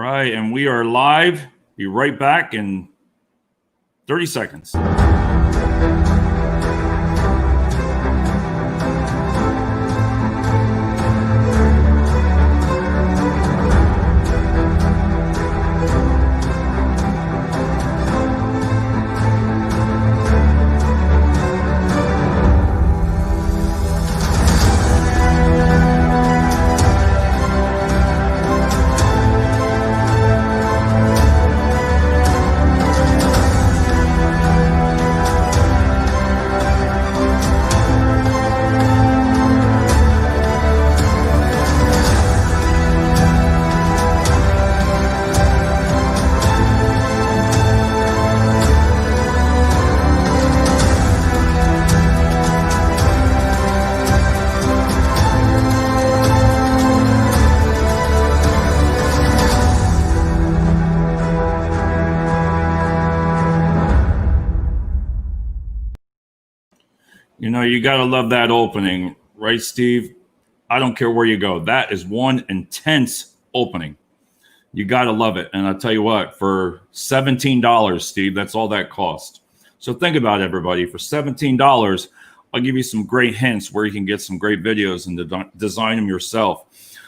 right, and we are live. Be right back in 30 seconds. You know, you got to love that opening, right, Steve? I don't care where you go. That is one intense opening. You got to love it. And I'll tell you what, for $17, Steve, that's all that cost. So think about it, everybody. For $17, I'll give you some great hints where you can get some great videos and design them yourself.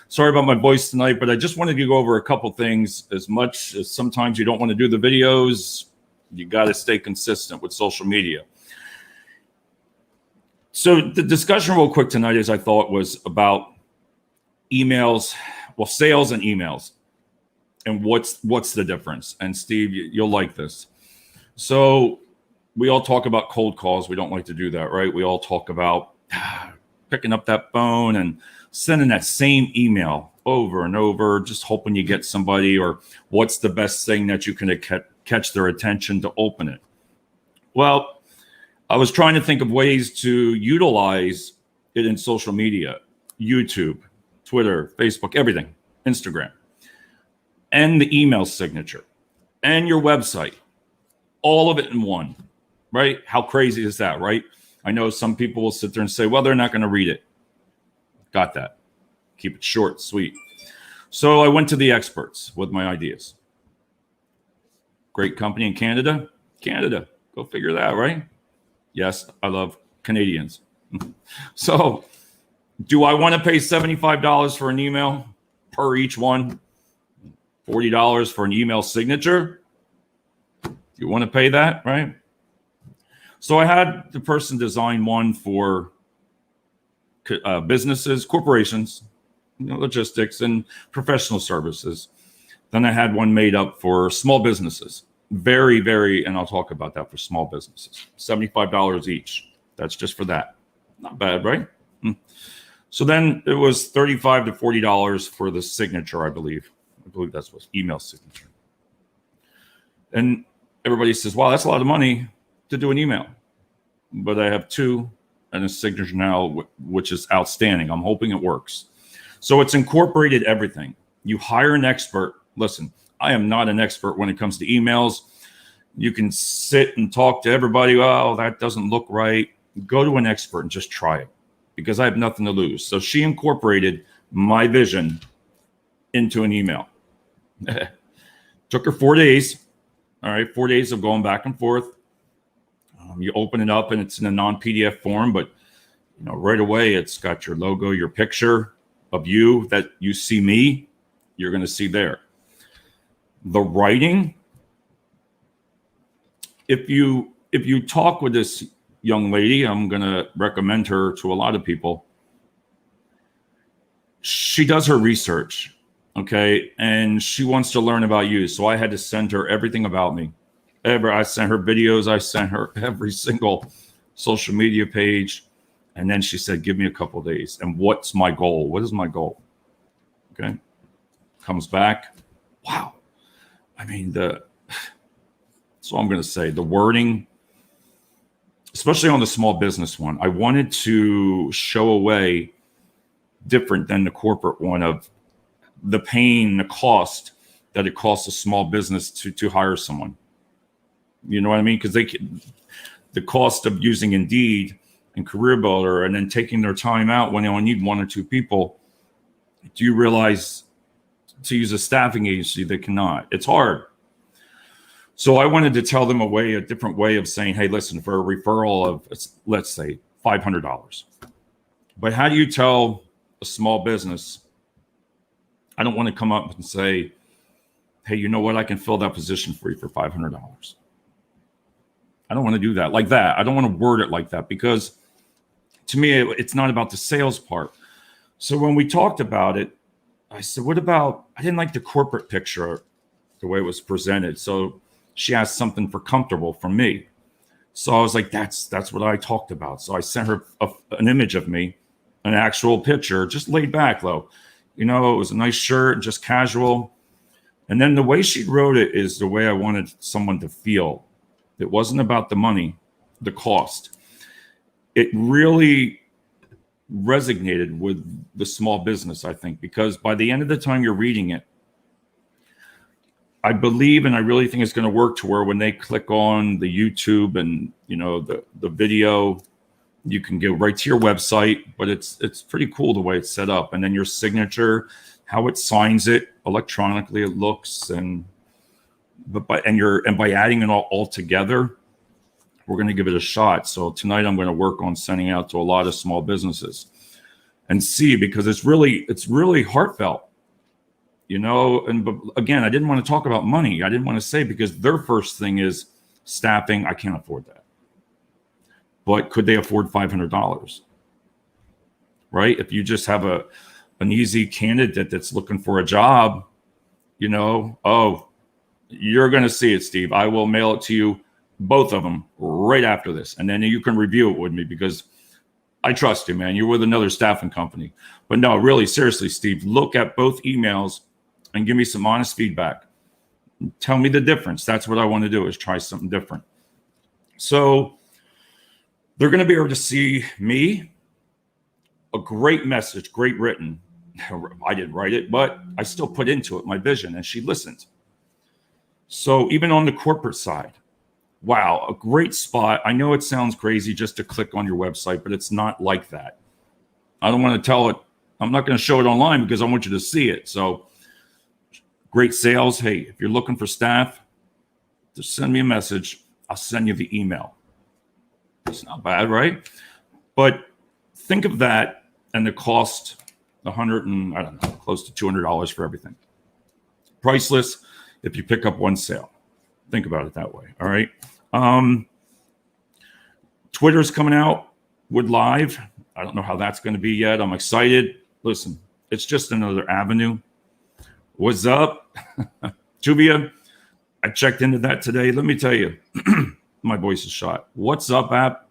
Sorry about my voice tonight, but I just wanted to go over a couple things. As much as sometimes you don't want to do the videos, you got to stay consistent with social media. So the discussion real quick tonight, as I thought, was about emails, well, sales and emails, and what's the difference. And Steve, you'll like this. So we all talk about cold calls. We don't like to do that, right? We all talk about picking up that phone and sending that same email over and over, just hoping you get somebody, or what's the best thing that you can catch their attention to open it. Well, I was trying to think of ways to utilize it in social media, YouTube, Twitter, Facebook, everything, Instagram, and the email signature and your website, all of it in one, right? How crazy is that, right? I know some people will sit there and say, well, they're not going to read it. Got that. Keep it short, sweet. So I went to the experts with my ideas. Great company in Canada. Canada, go figure that, right? Yes, I love Canadians. So do I want to pay $75 for an email per each one? $40 for an email signature? You want to pay that, right? So I had the person design one for businesses, corporations, logistics, and professional services. Then I had one made up for small businesses. Very, and I'll talk about that for small businesses. $75 each. That's just for that. Not bad, right? So then it was $35 to $40 for the signature, I believe. I believe that's what email signature. And everybody says, wow, that's a lot of money to do an email. But I have two and a signature now, which is outstanding. I'm hoping it works. So it's incorporated everything. You hire an expert. Listen, I am not an expert when it comes to emails. You can sit and talk to everybody. Oh, that doesn't look right. Go to an expert and just try it, because I have nothing to lose. So she incorporated my vision into an email. Took her 4 days. All right, 4 days of going back and forth. You open it up and it's in a non-PDF form, but right away it's got your logo, your picture of you that you see me. You're going to see there. The writing, if you talk with this young lady, I'm going to recommend her to a lot of people. She does her research, okay? And she wants to learn about you. So I had to send her everything about me. I sent her videos. I sent her every single social media page. And then she said, give me a couple of days. And what's my goal? What is my goal? Okay. Comes back. Wow. I mean, that's all I'm going to say. The wording, especially on the small business one, I wanted to show a way different than the corporate one of the pain, the cost that it costs a small business to hire someone. You know what I mean? Because the cost of using Indeed and Career Builder and then taking their time out when they only need one or two people. Do you realize to use a staffing agency, they cannot. It's hard. So I wanted to tell them a different way of saying, hey, listen, for a referral of, let's say, $500. But how do you tell a small business, I don't want to come up and say, hey, you know what? I can fill that position for you for $500. I don't want to do that like that. I don't want to word it like that, because to me, it's not about the sales part. So when we talked about it, I said, what about, I didn't like the corporate picture, the way it was presented. So she asked something for comfortable from me. So I was like, that's what I talked about. So I sent her an image of me, an actual picture, just laid back low. You know, it was a nice shirt, just casual. And then the way she wrote it is the way I wanted someone to feel. It wasn't about the money, the cost. It really resonated with the small business, I think, because by the end of the time you're reading it, I believe, and I really think it's going to work to where when they click on the YouTube and, you know, the video, you can go right to your website, but it's pretty cool the way it's set up. And then your signature, how it signs it electronically, it looks, and by adding it all together, we're going to give it a shot. So tonight I'm going to work on sending out to a lot of small businesses and see, because it's really heartfelt. You know, but again, I didn't want to talk about money. I didn't want to say, because their first thing is staffing. I can't afford that. But could they afford $500? Right? If you just have an easy candidate that's looking for a job, you know, oh, you're going to see it, Steve. I will mail it to you, both of them, right after this. And then you can review it with me, because I trust you, man. You're with another staffing company. But no, really, seriously, Steve, look at both emails and give me some honest feedback. Tell me the difference. That's what I want to do, is try something different. So they're going to be able to see me, a great message, great written. I didn't write it, but I still put into it my vision, and she listened. So even on the corporate side, wow, a great spot. I know it sounds crazy just to click on your website, but it's not like that. I don't want to tell it. I'm not going to show it online because I want you to see it. So great sales. Hey, if you're looking for staff, just send me a message. I'll send you the email. It's not bad, right? But think of that, and the cost, close to $200 for everything. Priceless if you pick up one sale. Think about it that way. All right. Twitter's coming out with live. I don't know how that's going to be yet. I'm excited. Listen, it's just another avenue. What's up? Tubia, I checked into that today. Let me tell you, my voice is shot. What's up app?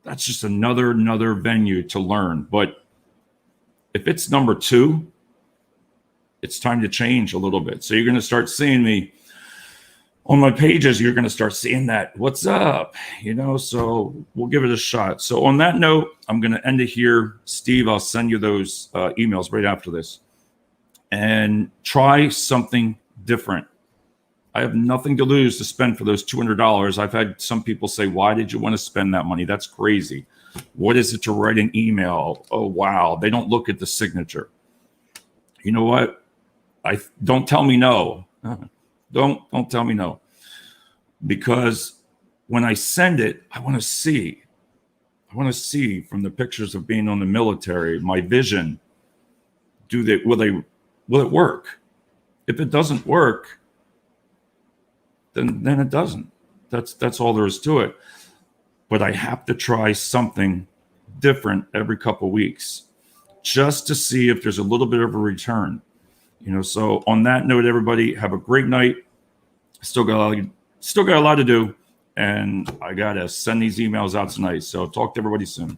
That's just another venue to learn. But if it's number 2, it's time to change a little bit. So you're going to start seeing me on my pages. You're going to start seeing that. What's up? You know, so we'll give it a shot. So on that note, I'm going to end it here. Steve, I'll send you those emails right after this. And try something different. I have nothing to lose to spend for those $200. I've had some people say, why did you want to spend that money? That's crazy. What is it to write an email? Oh, wow. They don't look at the signature. You know what? Don't tell me no. Don't tell me no. Because when I send it, I want to see. I want to see from the pictures of being on the military, my vision. Will it work? If it doesn't work, then it doesn't. That's all there is to it. But I have to try something different every couple of weeks, just to see if there's a little bit of a return. You know. So on that note, everybody, have a great night. Still got a lot to do, and I gotta send these emails out tonight. So talk to everybody soon.